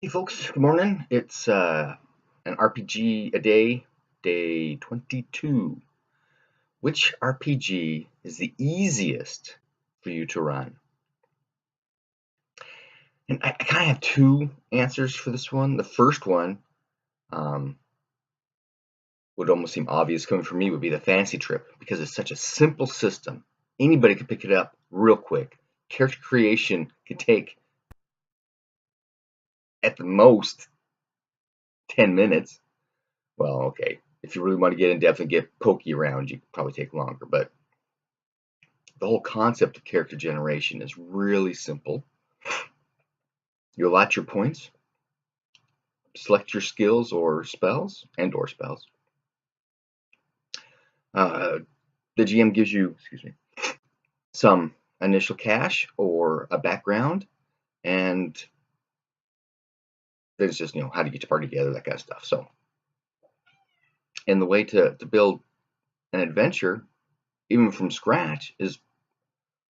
Hey folks, good morning. It's an RPG a day, day 22. Which RPG is the easiest for you to run? And I kind of have two answers for this one. The first one um, would almost seem obvious coming from me would be the Fantasy Trip because it's such a simple system. Anybody can pick it up real quick. Character creation can take at the most 10 minutes. Well, okay. If you really want to get in depth and get pokey around, you could probably take longer, but the whole concept of character generation is really simple. You allot your points, select your skills or spells, Uh, the GM gives you, some initial cash or a background, and then it's just how to get your party together, that kind of stuff. So, and the way to build an adventure, even from scratch, is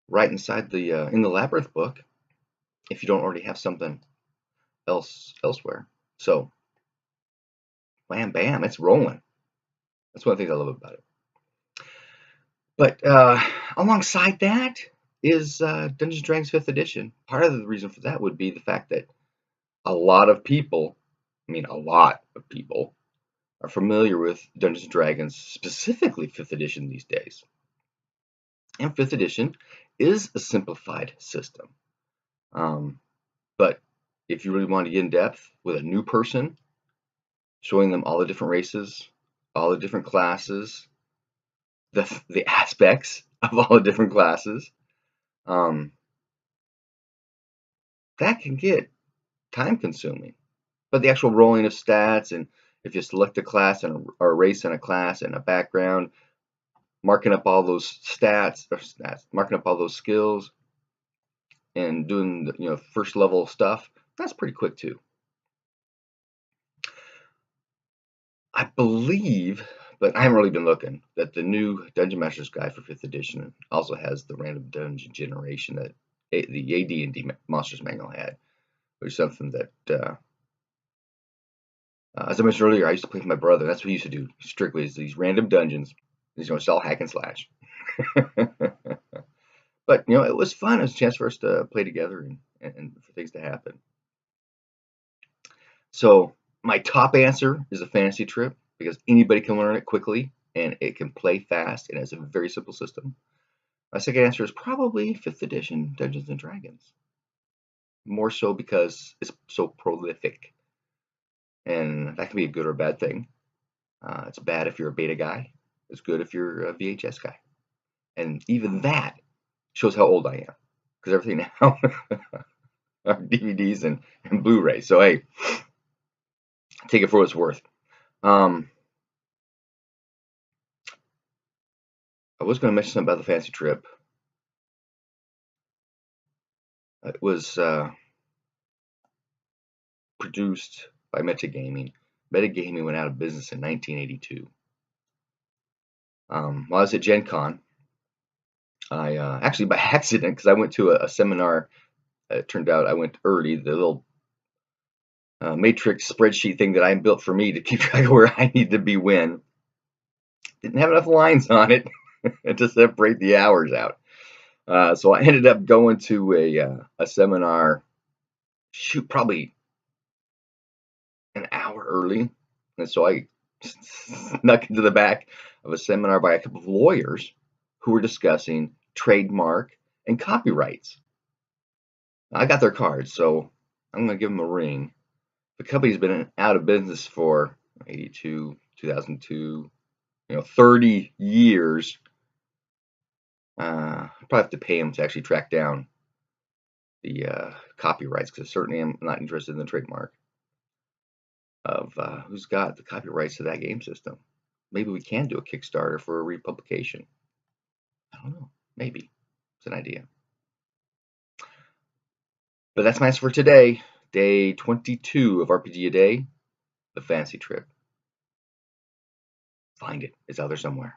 right inside the in the Labyrinth book. If you don't already have something elsewhere, so bam, bam, it's rolling. That's one of the things I love about it. But alongside that is Dungeons & Dragons 5th edition. Part of the reason for that would be the fact that a lot of people, a lot of people, are familiar with Dungeons & Dragons, specifically 5th edition these days. And 5th edition is a simplified system. But if you really want to get in depth with a new person, showing them all the different races, all the different classes, the aspects of all the different classes, that can get time consuming. But the actual rolling of stats, and if you select a class and or a race and a class and a background, marking up all those marking up all those skills, and doing the first level stuff, that's pretty quick too. I believe, but I haven't really been looking, that the new Dungeon Master's Guide for 5th edition also has the random dungeon generation that the AD&D Monsters Manual had, which is something that, as I mentioned earlier, I used to play with my brother. That's what he used to do strictly, is these random dungeons. It's all hack and slash. But it was fun. It was a chance for us to play together and for things to happen. So my top answer is a Fantasy Trip because anybody can learn it quickly and it can play fast and it's a very simple system. My second answer is probably 5th edition Dungeons and Dragons. More so because it's so prolific. And that can be a good or bad thing. It's bad if you're a beta guy. It's good if you're a VHS guy. And even that shows how old I am. Because everything now are DVDs and Blu-ray. So hey, take it for what it's worth. I was going to mention something about the Fantasy Trip. It was produced by Metagaming. Metagaming went out of business in 1982. While I was at Gen Con, I actually by accident, because I went to a seminar, it turned out I went early, the little matrix spreadsheet thing that I built for me to keep track of where I need to be when. Didn't have enough lines on it to separate the hours out. So I ended up going to a seminar, probably an hour early. And so I snuck into the back of a seminar by a couple of lawyers who were discussing trademark and copyrights. I got their cards, so I'm going to give them a ring. The company's been out of business for 82, 2002, 30 years. I'll probably have to pay them to actually track down the copyrights, because certainly I'm not interested in the trademark of who's got the copyrights to that game system. Maybe we can do a Kickstarter for a republication. I don't know. Maybe. It's an idea. But that's my answer for today. Day 22 of RPG a Day, the Fantasy Trip. Find it. It's out there somewhere.